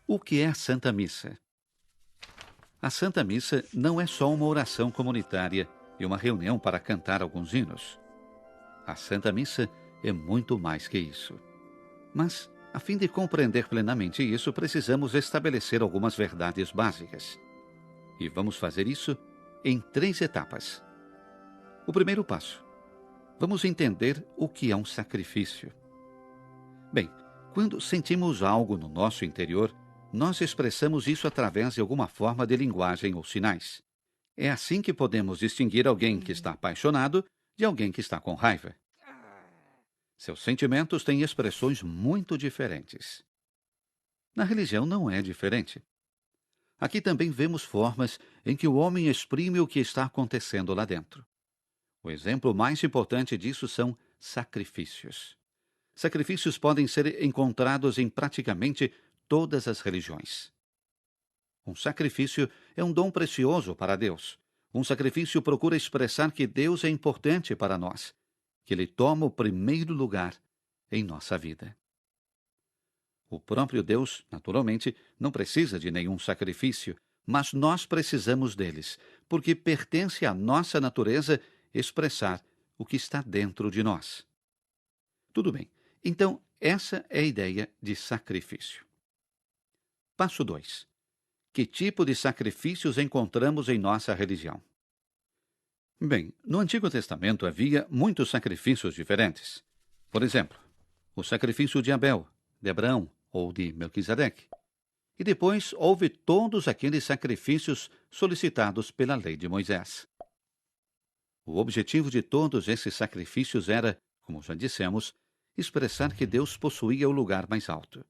O que é a Santa Missa? A Santa Missa não é só uma oração comunitária e uma reunião para cantar alguns hinos. A Santa Missa é muito mais que isso. Mas, a fim de compreender plenamente isso, precisamos estabelecer algumas verdades básicas. E vamos fazer isso em 3 etapas. O primeiro passo: vamos entender o que é um sacrifício. Bem, quando sentimos algo no nosso interior, nós expressamos isso através de alguma forma de linguagem ou sinais. É assim que podemos distinguir alguém que está apaixonado de alguém que está com raiva. Seus sentimentos têm expressões muito diferentes. Na religião não é diferente. Aqui também vemos formas em que o homem exprime o que está acontecendo lá dentro. O exemplo mais importante disso são sacrifícios. Sacrifícios podem ser encontrados em praticamente todas as religiões. Um sacrifício é um dom precioso para Deus. Um sacrifício procura expressar que Deus é importante para nós, que Ele toma o primeiro lugar em nossa vida. O próprio Deus, naturalmente, não precisa de nenhum sacrifício, mas nós precisamos deles, porque pertence à nossa natureza expressar o que está dentro de nós. Tudo bem, então essa é a ideia de sacrifício. Passo 2. Que tipo de sacrifícios encontramos em nossa religião? Bem, no Antigo Testamento havia muitos sacrifícios diferentes. Por exemplo, o sacrifício de Abel, de Abraão ou de Melquisedeque. E depois houve todos aqueles sacrifícios solicitados pela lei de Moisés. O objetivo de todos esses sacrifícios era, como já dissemos, expressar que Deus possuía o lugar mais alto.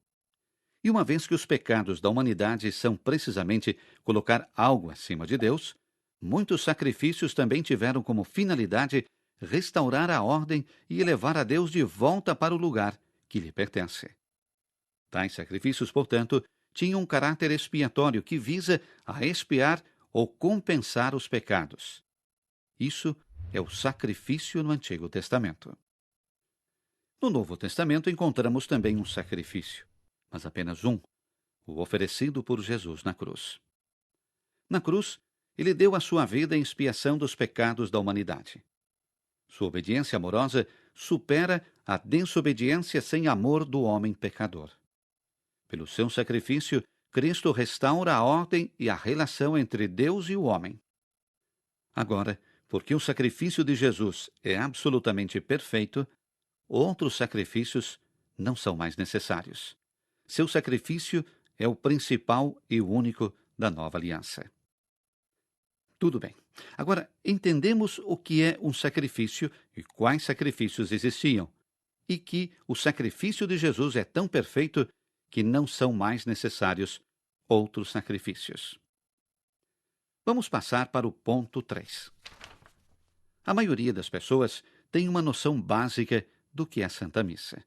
E uma vez que os pecados da humanidade são precisamente colocar algo acima de Deus, muitos sacrifícios também tiveram como finalidade restaurar a ordem e elevar a Deus de volta para o lugar que lhe pertence. Tais sacrifícios, portanto, tinham um caráter expiatório que visa a expiar ou compensar os pecados. Isso é o sacrifício no Antigo Testamento. No Novo Testamento encontramos também um sacrifício, mas apenas um, o oferecido por Jesus na cruz. Na cruz, ele deu a sua vida em expiação dos pecados da humanidade. Sua obediência amorosa supera a desobediência sem amor do homem pecador. Pelo seu sacrifício, Cristo restaura a ordem e a relação entre Deus e o homem. Agora, porque o sacrifício de Jesus é absolutamente perfeito, outros sacrifícios não são mais necessários. Seu sacrifício é o principal e único da nova aliança. Tudo bem. Agora, entendemos o que é um sacrifício e quais sacrifícios existiam, e que o sacrifício de Jesus é tão perfeito que não são mais necessários outros sacrifícios. Vamos passar para o ponto 3. A maioria das pessoas tem uma noção básica do que é a Santa Missa.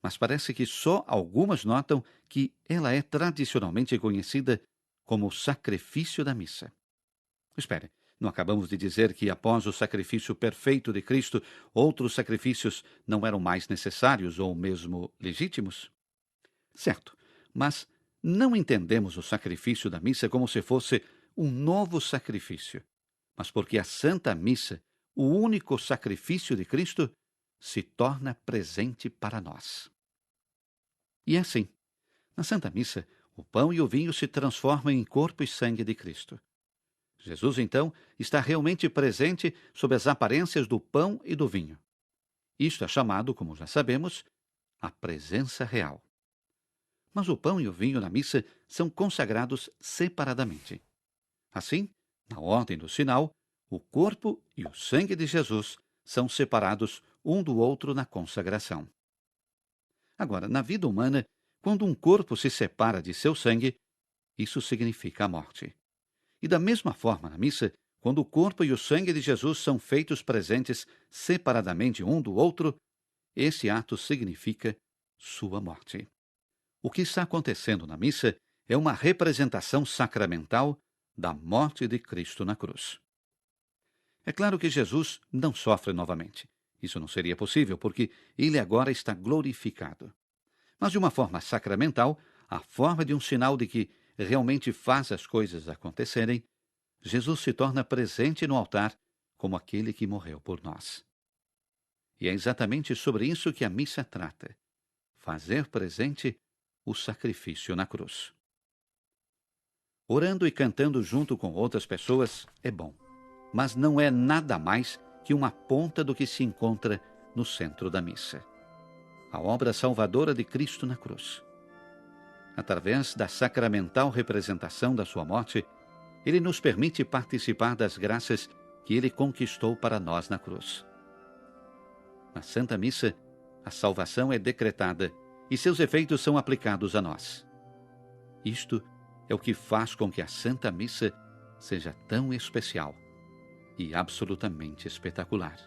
Mas parece que só algumas notam que ela é tradicionalmente conhecida como o sacrifício da missa. Espere, não acabamos de dizer que após o sacrifício perfeito de Cristo, outros sacrifícios não eram mais necessários ou mesmo legítimos? Certo, mas não entendemos o sacrifício da missa como se fosse um novo sacrifício, mas porque a Santa Missa, o único sacrifício de Cristo, se torna presente para nós. E é assim. Na Santa Missa, o pão e o vinho se transformam em corpo e sangue de Cristo. Jesus, então, está realmente presente sob as aparências do pão e do vinho. Isto é chamado, como já sabemos, a presença real. Mas o pão e o vinho na missa são consagrados separadamente. Assim, na ordem do sinal, o corpo e o sangue de Jesus são separados um do outro na consagração. Agora, na vida humana, quando um corpo se separa de seu sangue, isso significa a morte. E da mesma forma, na missa, quando o corpo e o sangue de Jesus são feitos presentes separadamente um do outro, esse ato significa sua morte. O que está acontecendo na missa é uma representação sacramental da morte de Cristo na cruz. É claro que Jesus não sofre novamente. Isso não seria possível, porque ele agora está glorificado. Mas de uma forma sacramental, a forma de um sinal de que realmente faz as coisas acontecerem, Jesus se torna presente no altar como aquele que morreu por nós. E é exatamente sobre isso que a missa trata: fazer presente o sacrifício na cruz. Orando e cantando junto com outras pessoas é bom, mas não é nada mais que uma ponta do que se encontra no centro da missa: a obra salvadora de Cristo na cruz. Através da sacramental representação da sua morte, ele nos permite participar das graças que ele conquistou para nós na cruz. Na Santa Missa, a salvação é decretada e seus efeitos são aplicados a nós. Isto é o que faz com que a Santa Missa seja tão especial e absolutamente espetacular.